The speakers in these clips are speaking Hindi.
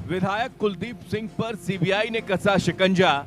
विधायक कुलदीप सिंह पर सीबीआई ने कसा शिकंजा।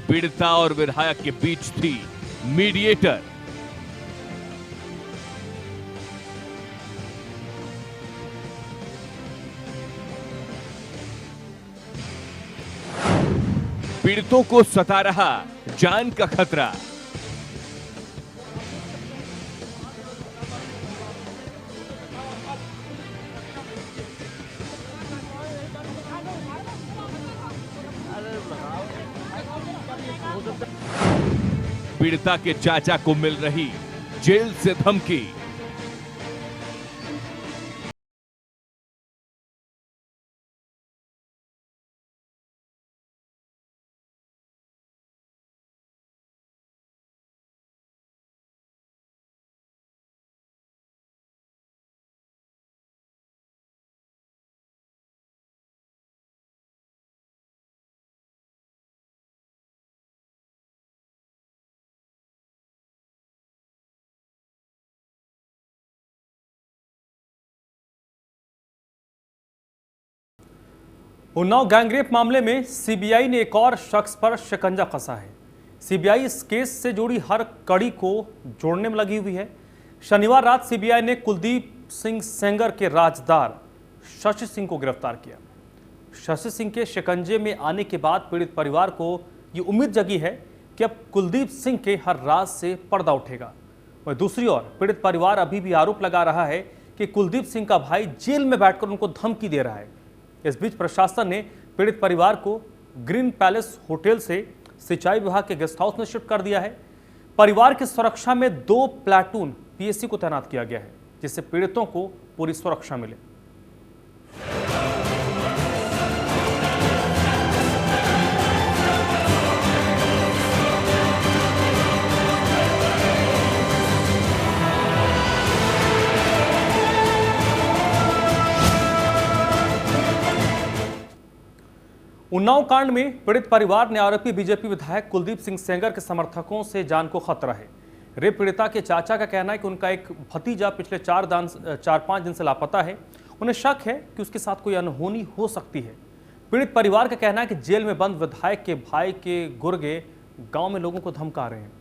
पीड़िता और विधायक के बीच थी मीडिएटर। पीड़ितों को सता रहा जान का खतरा। पीड़िता के चाचा को मिल रही जेल से धमकी। उन्नाव गैंगरेप मामले में सीबीआई ने एक और शख्स पर शिकंजा कसा है। सीबीआई इस केस से जुड़ी हर कड़ी को जोड़ने में लगी हुई है। शनिवार रात सीबीआई ने कुलदीप सिंह सेंगर के राजदार शशि सिंह को गिरफ्तार किया। शशि सिंह के शिकंजे में आने के बाद पीड़ित परिवार को ये उम्मीद जगी है कि अब कुलदीप सिंह के हर राज से पर्दा उठेगा। वहीं दूसरी ओर पीड़ित परिवार अभी भी आरोप लगा रहा है कि कुलदीप सिंह का भाई जेल में बैठकर उनको धमकी दे रहा है। इस बीच प्रशासन ने पीड़ित परिवार को ग्रीन पैलेस होटल से सिंचाई विभाग के गेस्ट हाउस में शिफ्ट कर दिया है। परिवार की सुरक्षा में 2 प्लाटून पीएससी को तैनात किया गया है, जिससे पीड़ितों को पूरी सुरक्षा मिले। उन्नाव कांड में पीड़ित परिवार ने आरोपी बीजेपी विधायक कुलदीप सिंह सेंगर के समर्थकों से जान को खतरा है। रेप पीड़िता के चाचा का कहना है कि उनका एक भतीजा पिछले 4-5 दिन से लापता है। उन्हें शक है कि उसके साथ कोई अनहोनी हो सकती है। पीड़ित परिवार का कहना है कि जेल में बंद विधायक के भाई के गुर्गे गांव में लोगों को धमका रहे हैं।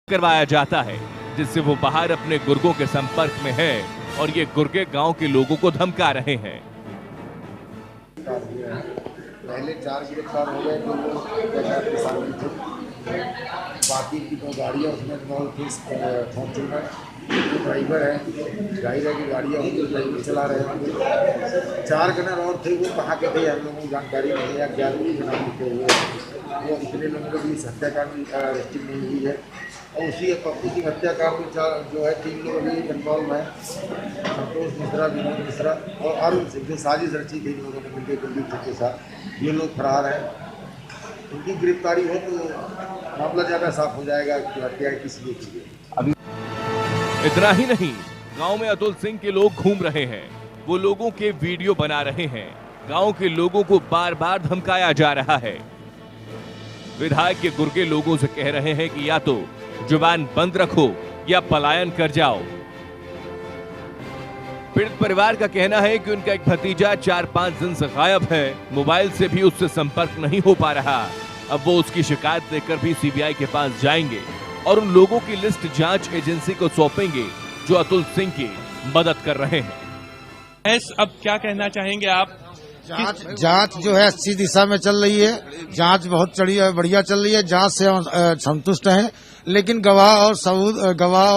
करवाया जाता है, जिससे वो बाहर अपने गुर्गों के संपर्क में है और ये गुर्गे गांव के लोगों को धमका रहे हैं। पहले 4 गिरफ्तार हो गए, 2 लोग के शामिल थे। बाकी की 2 गाड़ियाँ उसमें इन्वॉल्व थी। फॉर्च्यूनर जो ड्राइवर है, जाहिर है कि गाड़ियाँ उनके ड्राइवर चला रहे होंगे। 4 गनर और थे, वो कहाँ के थे हम लोगों को जानकारी नहीं है। 11 नाम लिखे हुए वो इतने लोगों को भी इस हत्याकांड में अरेस्टिंग नहीं हुई है। और उसी पप्पू सिंह हत्याकांड में जो है 3 लोग अभी इन्वॉल्व हैं। संतोष मिश्रा, विनोद मिश्रा और अरुण सिंह, जो साजिश रची थी इन लोगों ने मिलकर कुलदीप सिंह के साथ। ये लोग फरार हैं। उनकी गिरफ्तारी हो तो मामला ज़्यादा साफ हो जाएगा कि हत्या किस लिए की गई। इतना ही नहीं, गांव में अतुल सिंह के लोग घूम रहे हैं, वो लोगों के वीडियो बना रहे हैं। गांव के लोगों को बार बार धमकाया जा रहा है। विधायक के गुर्गे लोगों से कह रहे हैं कि या तो जुबान बंद रखो या पलायन कर जाओ। पीड़ित परिवार का कहना है कि उनका एक भतीजा 4-5 दिन से गायब है, मोबाइल से भी उससे संपर्क नहीं हो पा रहा। अब वो उसकी शिकायत देकर भी सीबीआई के पास जाएंगे और उन लोगों की लिस्ट जांच एजेंसी को सौंपेंगे जो अतुल सिंह की मदद कर रहे हैं। अब क्या कहना चाहेंगे आप? जांच जो है अच्छी दिशा में चल रही है। जांच बहुत बढ़िया चल रही है। जांच से हम संतुष्ट हैं, लेकिन गवाह और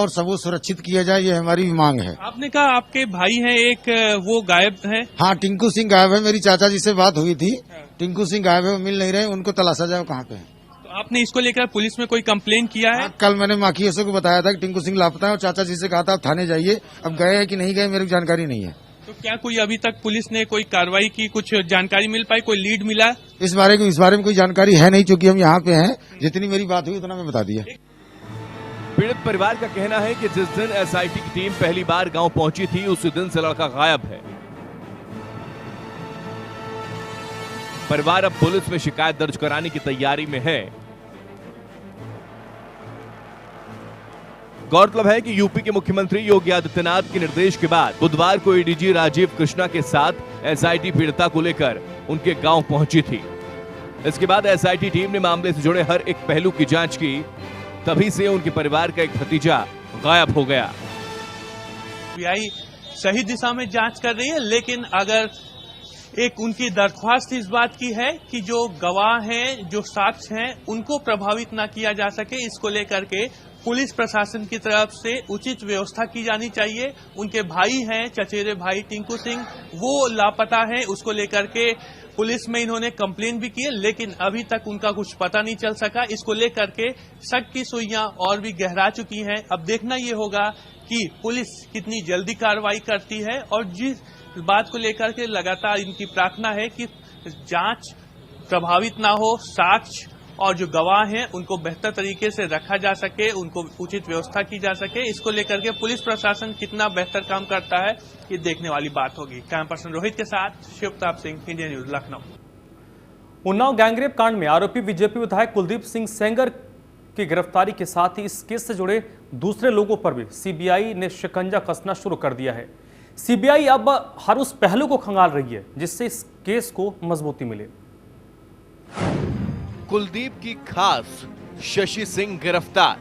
सबूत सुरक्षित किया जाए, ये हमारी मांग है। आपने कहा आपके भाई हैं एक, वो गायब हैं। हाँ, टिंकू सिंह गायब है। मेरी चाचा जी से बात हुई थी। टिंकू सिंह गायब है, मिल नहीं रहे। उनको तलाशा जाए कहाँ पे है। तो आपने इसको लेकर पुलिस में कोई कंप्लेन किया है? कल मैंने माखियों को बताया था कि टिंकू सिंह लापता है और चाचा जी से कहा था आप थाने जाइए। अब गए हैं कि नहीं गए मेरी जानकारी नहीं है। तो क्या कोई अभी तक पुलिस ने कोई कार्रवाई की, कुछ जानकारी मिल पाई, कोई लीड मिला? इस बारे में कोई जानकारी है नहीं, चूंकि हम यहाँ पे हैं। जितनी मेरी बात हुई उतना मैं बता दिया। पीड़ित परिवार का कहना है कि जिस दिन एसआईटी की टीम पहली बार गांव पहुंची थी, उसी दिन से लड़का गायब है। परिवार अब पुलिस में शिकायत दर्ज कराने की तैयारी में है। गौरतलब है कि यूपी के मुख्यमंत्री योगी आदित्यनाथ के निर्देश के बाद बुधवार को एडीजी राजीव कृष्णा के साथ एसआईटी पीड़िता को लेकर उनके गांव पहुंची थी। इसके बाद एसआईटी टीम ने मामले से जुड़े हर एक पहलू की जांच की। तभी से उनके परिवार का एक भतीजा गायब हो गया। सीबीआई सही दिशा में जांच कर रही है, लेकिन अगर एक उनकी दरख्वास्त इस बात की है कि जो गवाह हैं, जो साक्ष्य हैं, उनको प्रभावित ना किया जा सके, इसको लेकर के पुलिस प्रशासन की तरफ से उचित व्यवस्था की जानी चाहिए। उनके भाई हैं, चचेरे भाई टिंकू सिंह, वो लापता है। उसको लेकर के पुलिस में इन्होंने कंप्लेन भी की है, लेकिन अभी तक उनका कुछ पता नहीं चल सका। इसको लेकर के शक की सुइयां और भी गहरा चुकी हैं। अब देखना ये होगा कि पुलिस कितनी जल्दी कार्रवाई करती है, और जिस बात को लेकर के लगातार इनकी प्रार्थना है कि जांच प्रभावित ना हो, साक्ष्य और जो गवाह हैं उनको बेहतर तरीके से रखा जा सके, उनको उचित व्यवस्था की जा सके। इसको लेकर के पुलिस प्रशासन कितना बेहतर काम करता है, ये देखने वाली बात होगी। कैमरा पर्सन रोहित के साथ Shiv Pratap Singh, India news, Lucknow. Unnao gangrape कांड में आरोपी बीजेपी विधायक कुलदीप सिंह सेंगर की गिरफ्तारी के साथ ही इस केस से जुड़े दूसरे लोगों पर भी सीबीआई ने शिकंजा कसना शुरू कर दिया है। सीबीआई अब हर उस पहलू को खंगाल रही है जिससे इस केस को मजबूती मिले। कुलदीप की खास शशि सिंह गिरफ्तार।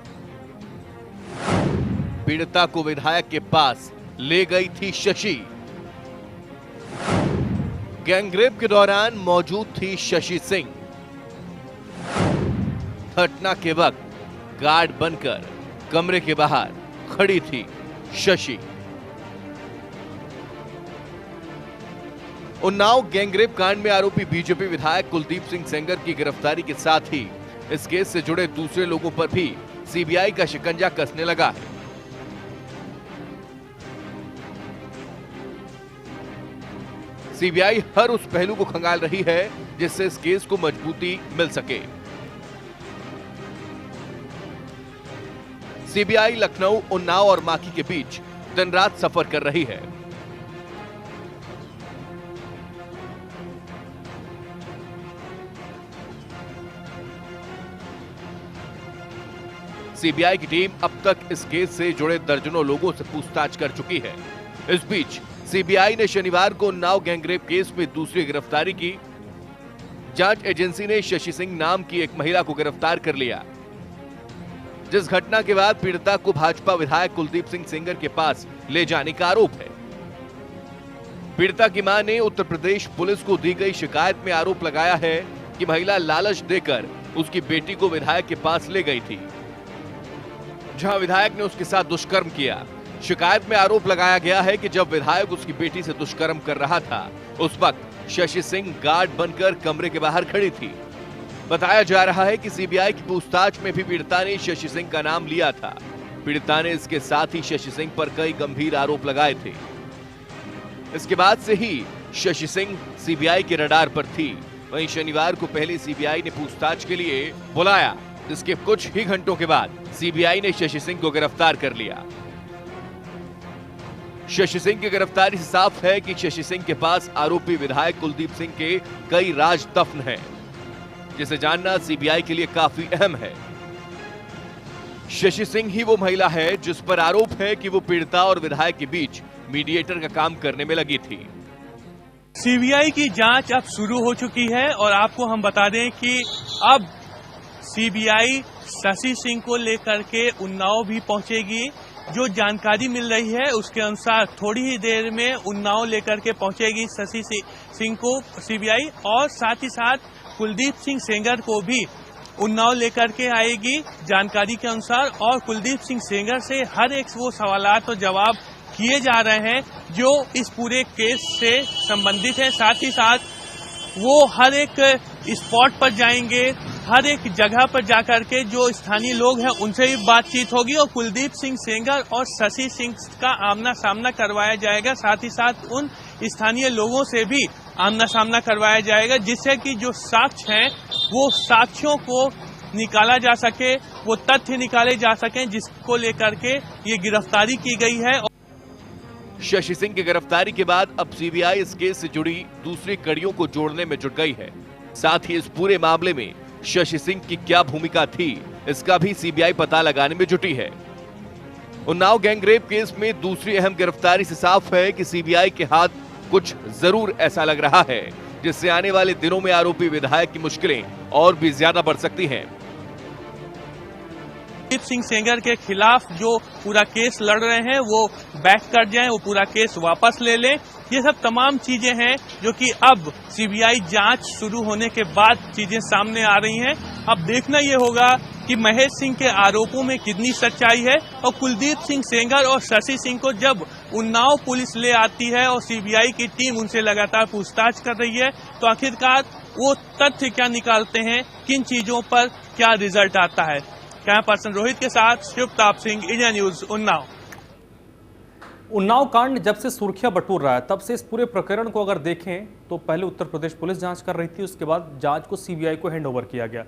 पीड़िता को विधायक के पास ले गई थी शशि। गैंगरेप के दौरान मौजूद थी शशि सिंह। घटना के वक्त गार्ड बनकर कमरे के बाहर खड़ी थी शशि। उन्नाव गैंगरेप कांड में आरोपी बीजेपी विधायक कुलदीप सिंह सेंगर की गिरफ्तारी के साथ ही इस केस से जुड़े दूसरे लोगों पर भी सीबीआई का शिकंजा कसने लगा है। सीबीआई हर उस पहलू को खंगाल रही है जिससे इस केस को मजबूती मिल सके। सीबीआई लखनऊ, उन्नाव और माकी के बीच दिन रात सफर कर रही है। सीबीआई की टीम अब तक इस केस से जुड़े दर्जनों लोगों से पूछताछ कर चुकी है। इस बीच सीबीआई ने शनिवार को उन्नाव गैंगरेप केस में दूसरी गिरफ्तारी की। जांच एजेंसी ने शशि सिंह नाम की एक महिला को गिरफ्तार कर लिया। जिस घटना के बाद पीड़िता को भाजपा विधायक कुलदीप सिंह सेंगर के पास ले जाने का आरोप है। पीड़िता की मां ने उत्तर प्रदेश पुलिस को दी गई शिकायत में आरोप लगाया है कि महिला लालच देकर उसकी बेटी को विधायक के पास ले गई थी, जहां विधायक ने उसके साथ दुष्कर्म किया। शिकायत में आरोप लगाया गया है कि जब विधायक उसकी बेटी से दुष्कर्म कर रहा था, उस वक्त शशि सिंह गार्ड बनकर कमरे के बाहर खड़ी थी। बताया जा रहा है कि सीबीआई की पूछताछ में भी पीड़िता ने शशि सिंह का नाम लिया था। पीड़िता ने इसके साथ ही शशि सिंह पर कई गंभीर आरोप लगाए थे। इसके बाद से ही शशि सिंह सीबीआई के रडार पर थी। वहीं शनिवार को पहले सीबीआई ने पूछताछ के लिए बुलाया, जिसके कुछ ही घंटों के बाद सीबीआई ने शशि सिंह को गिरफ्तार कर लिया। शशि सिंह की गिरफ्तारी से साफ है कि शशि सिंह के पास आरोपी विधायक कुलदीप सिंह के कई राज दफ्न हैं, जिसे जानना सीबीआई के लिए काफी अहम है। शशि सिंह ही वो महिला है जिस पर आरोप है कि वो पीड़िता और विधायक के बीच मीडिएटर का काम करने में लगी थी। सीबीआई की जांच अब शुरू हो चुकी है और आपको हम बता दें कि अब सीबीआई शशि सिंह को लेकर के उन्नाव भी पहुंचेगी। जो जानकारी मिल रही है उसके अनुसार थोड़ी ही देर में उन्नाव लेकर के पहुंचेगी शशि सिंह को सीबीआई, और साथ ही साथ कुलदीप सिंह सेंगर को भी उन्नाव लेकर के आएगी जानकारी के अनुसार। और कुलदीप सिंह सेंगर से हर एक वो सवालात और जवाब किए जा रहे हैं जो इस पूरे केस से संबंधित है। साथ ही साथ वो हर एक स्पॉट पर जाएंगे, हर एक जगह पर जाकर के जो स्थानीय लोग हैं उनसे भी बातचीत होगी और कुलदीप सिंह सेंगर और शशि सिंह का आमना सामना करवाया जाएगा। साथ ही साथ उन स्थानीय लोगों से भी आमना सामना करवाया जाएगा, जिससे कि जो साक्ष्य हैं वो साक्ष्यों को निकाला जा सके, वो तथ्य निकाले जा सकें, जिसको लेकर के ये गिरफ्तारी की गई है। शशि सिंह की गिरफ्तारी के बाद अब सीबीआई इस केस से जुड़ी दूसरी कड़ियों को जोड़ने में जुट गई है। साथ ही इस पूरे मामले में शशि सिंह की क्या भूमिका थी, इसका भी सीबीआई पता लगाने में जुटी है। उन्नाव गैंगरेप केस में दूसरी अहम गिरफ्तारी से साफ है कि सीबीआई के हाथ कुछ जरूर ऐसा लग रहा है, जिससे आने वाले दिनों में आरोपी विधायक की मुश्किलें और भी ज्यादा बढ़ सकती हैं। कुलदीप सिंह सेंगर के खिलाफ जो पूरा केस लड़ रहे हैं वो बैक कर जाएं, वो पूरा केस वापस ले लें। ये सब तमाम चीजें हैं जो कि अब सीबीआई जांच शुरू होने के बाद चीजें सामने आ रही हैं। अब देखना ये होगा कि महेश सिंह के आरोपों में कितनी सच्चाई है, और कुलदीप सिंह सेंगर और शशि सिंह को जब उन्नाव पुलिस ले आती है और सीबीआई की टीम उनसे लगातार पूछताछ कर रही है, तो आखिरकार वो तथ्य क्या निकालते हैं, किन चीजों पर क्या रिजल्ट आता है। कैमरा पर्सन रोहित के साथ शिवताप सिंह, इंडिया न्यूज, उन्नाव। उन्नाव कांड जब से सुर्खियां बटोर रहा है, तब से इस पूरे प्रकरण को अगर देखें तो पहले उत्तर प्रदेश पुलिस जांच कर रही थी, उसके बाद जांच को सीबीआई को हैंडओवर किया गया।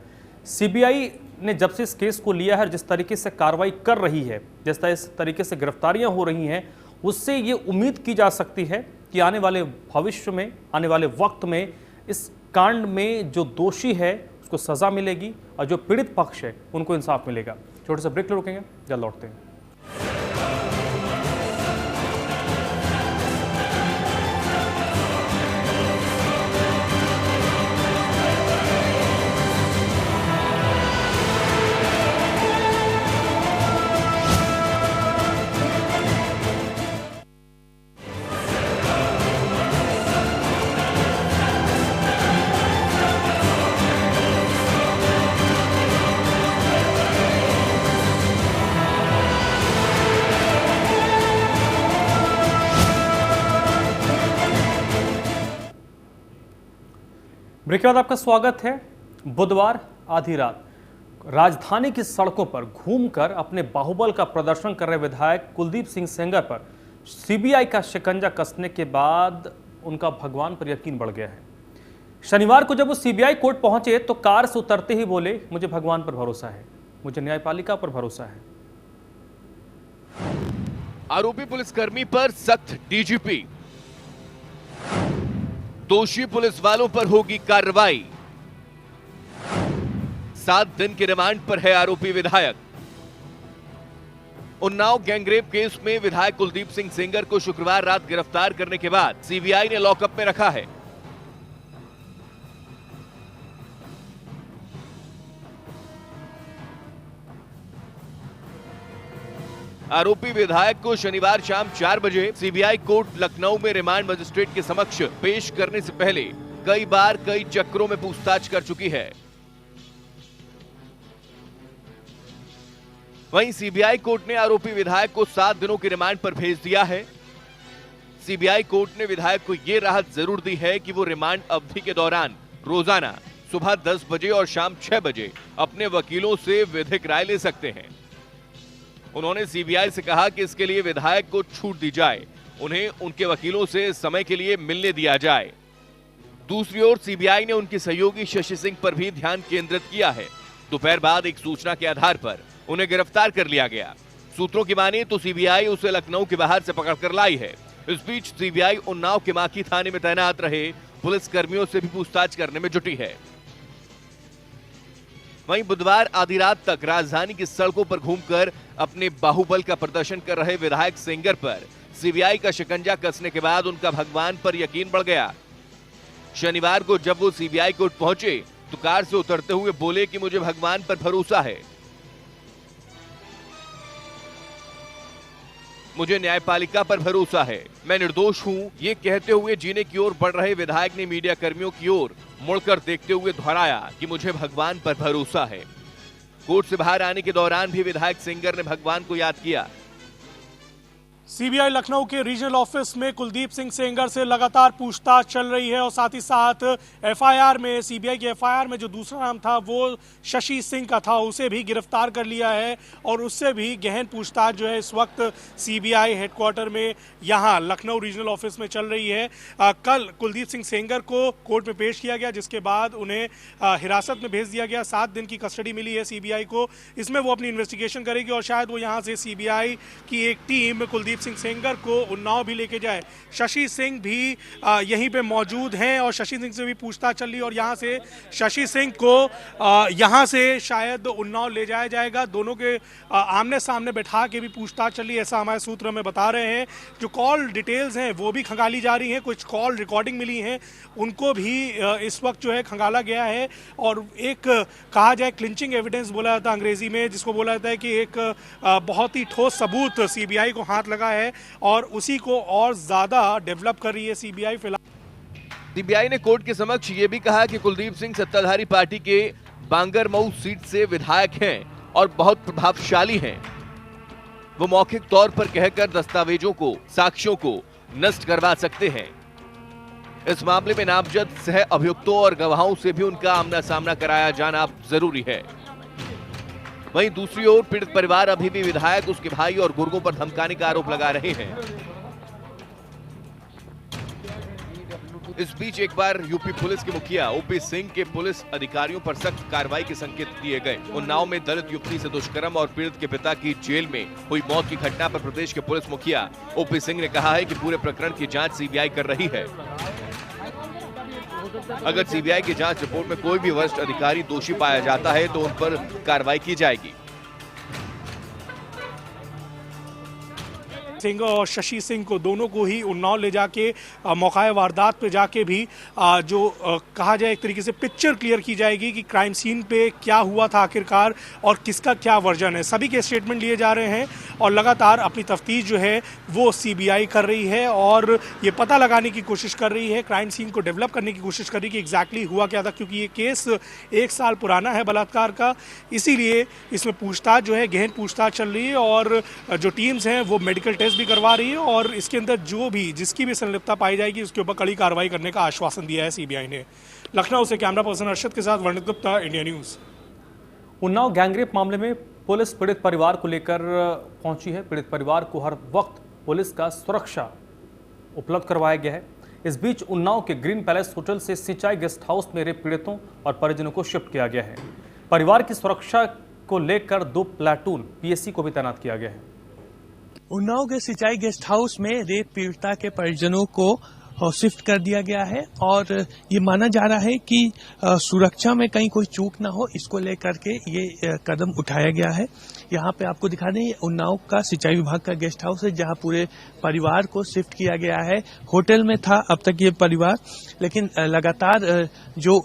सीबीआई ने जब से इस केस को लिया है, जिस तरीके से कार्रवाई कर रही है, जिस तरीके से गिरफ्तारियां हो रही हैं, उससे ये उम्मीद की जा सकती है कि आने वाले भविष्य में, आने वाले वक्त में इस कांड में जो दोषी है उसको सजा मिलेगी और जो पीड़ित पक्ष है उनको इंसाफ मिलेगा। छोटे से ब्रेक रोकेंगे, जल्द लौटते हैं। ब्रेक के बाद आपका स्वागत है। बुधवार आधी रात राजधानी की सड़कों पर घूमकर अपने बाहुबल का प्रदर्शन कर रहे विधायक कुलदीप सिंह सेंगर पर सीबीआई का शिकंजा कसने के बाद उनका भगवान पर यकीन बढ़ गया है। शनिवार को जब वो सीबीआई कोर्ट पहुंचे तो कार से उतरते ही बोले, मुझे भगवान पर भरोसा है, मुझे न्यायपालिका पर भरोसा है। आरोपी पुलिसकर्मी पर सख्त डीजीपी, दोषी पुलिस वालों पर होगी कार्रवाई। 7 दिन के रिमांड पर है आरोपी विधायक। उन्नाव गैंगरेप केस में विधायक कुलदीप सिंह सेंगर को शुक्रवार रात गिरफ्तार करने के बाद सीबीआई ने लॉकअप में रखा है। आरोपी विधायक को शनिवार शाम 4 बजे सीबीआई कोर्ट लखनऊ में रिमांड मजिस्ट्रेट के समक्ष पेश करने से पहले कई बार कई चक्रों में पूछताछ कर चुकी है। वहीं सीबीआई कोर्ट ने आरोपी विधायक को 7 दिनों की रिमांड पर भेज दिया है। सीबीआई कोर्ट ने विधायक को यह राहत जरूर दी है कि वो रिमांड अवधि के दौरान रोजाना सुबह 10 बजे और शाम 6 बजे अपने वकीलों से विधिक राय ले सकते हैं। उन्होंने सीबीआई से कहा कि इसके लिए विधायक को छूट दी जाए, उन्हें उनके वकीलों से समय के लिए मिलने दिया जाए। दूसरी ओर सीबीआई ने उनके सहयोगी शशि सिंह पर भी ध्यान केंद्रित किया है। दोपहर बाद एक सूचना के आधार पर उन्हें गिरफ्तार कर लिया गया। सूत्रों की माने तो सीबीआई उसे लखनऊ के बाहर से पकड़कर लाई है। इस बीच सीबीआई उन्नाव के माकी थाने में तैनात रहे पुलिस कर्मियों से भी पूछताछ करने में जुटी है। वहीं बुधवार आधी रात तक राजधानी की सड़कों पर घूमकर अपने बाहुबल का प्रदर्शन कर रहे विधायक सेंगर पर सीबीआई का शिकंजा कसने के बाद उनका भगवान पर यकीन बढ़ गया। शनिवार को जब वो सीबीआई कोर्ट पहुंचे तो कार से उतरते हुए बोले कि मुझे भगवान पर भरोसा है, मुझे न्यायपालिका पर भरोसा है, मैं निर्दोष हूं। ये कहते हुए जीने की ओर बढ़ रहे विधायक ने मीडिया कर्मियों की ओर मुड़कर देखते हुए दोहराया कि मुझे भगवान पर भरोसा है। कोर्ट से बाहर आने के दौरान भी विधायक सेंगर ने भगवान को याद किया। सीबीआई लखनऊ के रीजनल ऑफिस में कुलदीप सिंह सेंगर से लगातार पूछताछ चल रही है और साथ ही साथ एफआईआर में, सीबीआई की एफआईआर में जो दूसरा नाम था वो शशि सिंह का था, उसे भी गिरफ्तार कर लिया है और उससे भी गहन पूछताछ जो है इस वक्त सीबीआई हेडक्वार्टर में यहाँ लखनऊ रीजनल ऑफिस में चल रही है। कल कुलदीप सिंह सेंगर को कोर्ट में पेश किया गया, जिसके बाद उन्हें हिरासत में भेज दिया गया। 7 दिन की कस्टडी मिली है सीबीआई को। इसमें वो अपनी इन्वेस्टिगेशन करेगी और शायद वो यहाँ से सीबीआई की एक टीम कुलदीप सिंह सेंगर को उन्नाव भी लेके जाए। शशि सिंह भी यहीं पे मौजूद हैं और शशि सिंह से भी पूछताछ चल रही है और यहाँ से शशि सिंह को यहाँ से शायद उन्नाव ले जाया जाएगा। दोनों के आमने सामने बैठा के भी पूछताछ चल रही है, ऐसा हमारे सूत्र हमें बता रहे हैं। जो कॉल डिटेल्स हैं वो भी खंगाली जा रही हैं, कुछ कॉल रिकॉर्डिंग मिली हैं उनको भी इस वक्त जो है खंगाला गया है। और एक कहा जाए क्लिंचिंग एविडेंस बोला जाता है अंग्रेजी में, जिसको बोला जाता है कि एक बहुत ही ठोस सबूत सीबीआई को हाथ लगा है और उसी को और ज्यादा डेवलप कर रही है सीबीआई। फिलहाल सीबीआई ने कोर्ट के समक्ष ये भी कहा कि कुलदीप सिंह सत्ताधारी पार्टी के बांगरमऊ सीट से विधायक हैं और बहुत प्रभावशाली हैं। वो मौखिक तौर पर कहकर दस्तावेजों को, साक्ष्यों को नष्ट करवा सकते हैं। इस मामले में नामजद सह अभियुक्तों और गवाहों से भी उनका आमना सामना कराया जाना जरूरी है। वहीं दूसरी ओर पीड़ित परिवार अभी भी विधायक, उसके भाई और गुर्गों पर धमकाने का आरोप लगा रहे हैं। इस बीच एक बार यूपी पुलिस के मुखिया ओपी सिंह के पुलिस अधिकारियों पर सख्त कार्रवाई के संकेत दिए गए। उन्नाव में दलित युवती से दुष्कर्म और पीड़ित के पिता की जेल में हुई मौत की घटना पर प्रदेश के पुलिस मुखिया ओपी सिंह ने कहा है कि पूरे प्रकरण की जांच सीबीआई कर रही है। अगर सीबीआई की जांच रिपोर्ट में कोई भी वरिष्ठ अधिकारी दोषी पाया जाता है तो उन पर कार्रवाई की जाएगी। सिंह और शशि सिंह को दोनों को ही उन्नाव ले जाके मौका वारदात पे जाके भी जो कहा जाए एक तरीके से पिक्चर क्लियर की जाएगी कि क्राइम सीन पे क्या हुआ था आखिरकार और किसका क्या वर्जन है। सभी के स्टेटमेंट लिए जा रहे हैं और लगातार अपनी तफ्तीश जो है वो सीबीआई कर रही है और ये पता लगाने की कोशिश कर रही है, क्राइम सीन को डेवलप करने की कोशिश कर रही है कि एग्जैक्टली हुआ क्या था, क्योंकि ये केस 1 साल पुराना है बलात्कार का। इसीलिए इसमें पूछताछ जो है गहन पूछताछ चल रही है और जो टीम्स हैं वो मेडिकल टेस्ट भी करवा रही है और इसके अंदर जो भी जिसकी भी संलिप्तता पाई जाएगी उसके ऊपर कड़ी कार्रवाई करने का आश्वासन दिया है सीबीआई ने। लखनऊ से कैमरा पर्सन अर्शद के साथ Varnit Gupta, India news. Unnao gangrape मामले में पुलिस पीड़ित परिवार को लेकर पहुंची है। पीड़ित परिवार को हर वक्त पुलिस का सुरक्षा उपलब्ध करवाया गया है। इस बीच उन्नाव के ग्रीन पैलेस होटल से सिंचाई गेस्ट हाउस में रेप पीड़ितों और परिजनों को शिफ्ट किया गया है। परिवार की सुरक्षा को लेकर 2 प्लाटून पीएससी को भी तैनात किया गया है। उन्नाव के सिंचाई गेस्ट हाउस में रेप पीड़िता के परिजनों को शिफ्ट कर दिया गया है और ये माना जा रहा है कि सुरक्षा में कहीं कोई चूक ना हो, इसको लेकर के ये कदम उठाया गया है। यहाँ पे आपको दिखा दें, उन्नाव का सिंचाई विभाग का गेस्ट हाउस है जहाँ पूरे परिवार को शिफ्ट किया गया है। होटल में था अब तक ये परिवार, लेकिन लगातार जो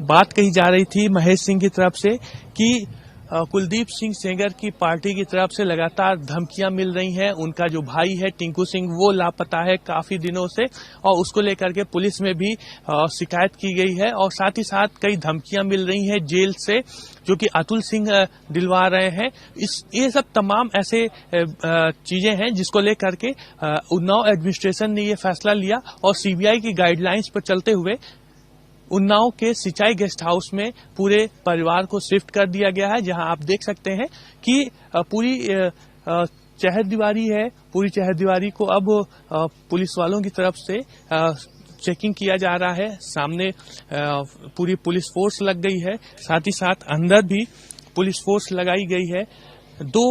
बात कही जा रही थी महेश सिंह की तरफ से कि कुलदीप सिंह सेंगर की पार्टी की तरफ से लगातार धमकियां मिल रही हैं। उनका जो भाई है टिंकू सिंह वो लापता है काफी दिनों से और उसको लेकर के पुलिस में भी शिकायत की गई है और साथ ही साथ कई धमकियां मिल रही हैं जेल से जो कि अतुल सिंह दिलवा रहे हैं। ये सब तमाम ऐसे चीजें हैं जिसको लेकर के उन्नाव एडमिनिस्ट्रेशन ने ये फैसला लिया और सीबीआई की गाइडलाइंस पर चलते हुए उन्नाव के सिंचाई गेस्ट हाउस में पूरे परिवार को शिफ्ट कर दिया गया है, जहां आप देख सकते हैं कि पूरी चहरदीवारी है। पूरी चहरदीवारी को अब पुलिस वालों की तरफ से चेकिंग किया जा रहा है। सामने पूरी पुलिस फोर्स लग गई है, साथ ही साथ अंदर भी पुलिस फोर्स लगाई गई है। 2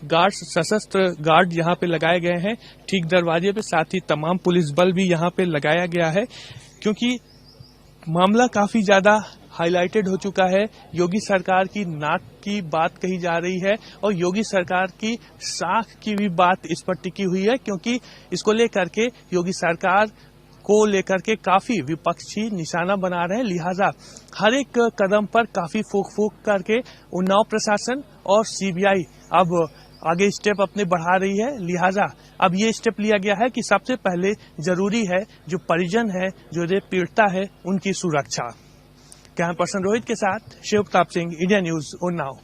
गार्ड्स सशस्त्र गार्ड यहां पे लगाए गए हैं ठीक दरवाजे पे, साथ ही तमाम पुलिस बल भी यहां पे लगाया गया है क्योंकि मामला काफी ज्यादा हाईलाइटेड हो चुका है। योगी सरकार की नाक की बात कही जा रही है और योगी सरकार की साख की भी बात इस पर टिकी हुई है क्योंकि इसको लेकर के योगी सरकार को लेकर के काफी विपक्षी निशाना बना रहे हैं। लिहाजा हर एक कदम पर काफी फूक करके उन्नाव प्रशासन और सीबीआई अब आगे स्टेप अपने बढ़ा रही है। लिहाजा अब ये स्टेप लिया गया है कि सबसे पहले जरूरी है जो परिजन है, जो रेप पीड़िता है, उनकी सुरक्षा। कैमरा पर्सन रोहित के साथ शिव प्रताप सिंह, इंडिया न्यूज, उन्नाव।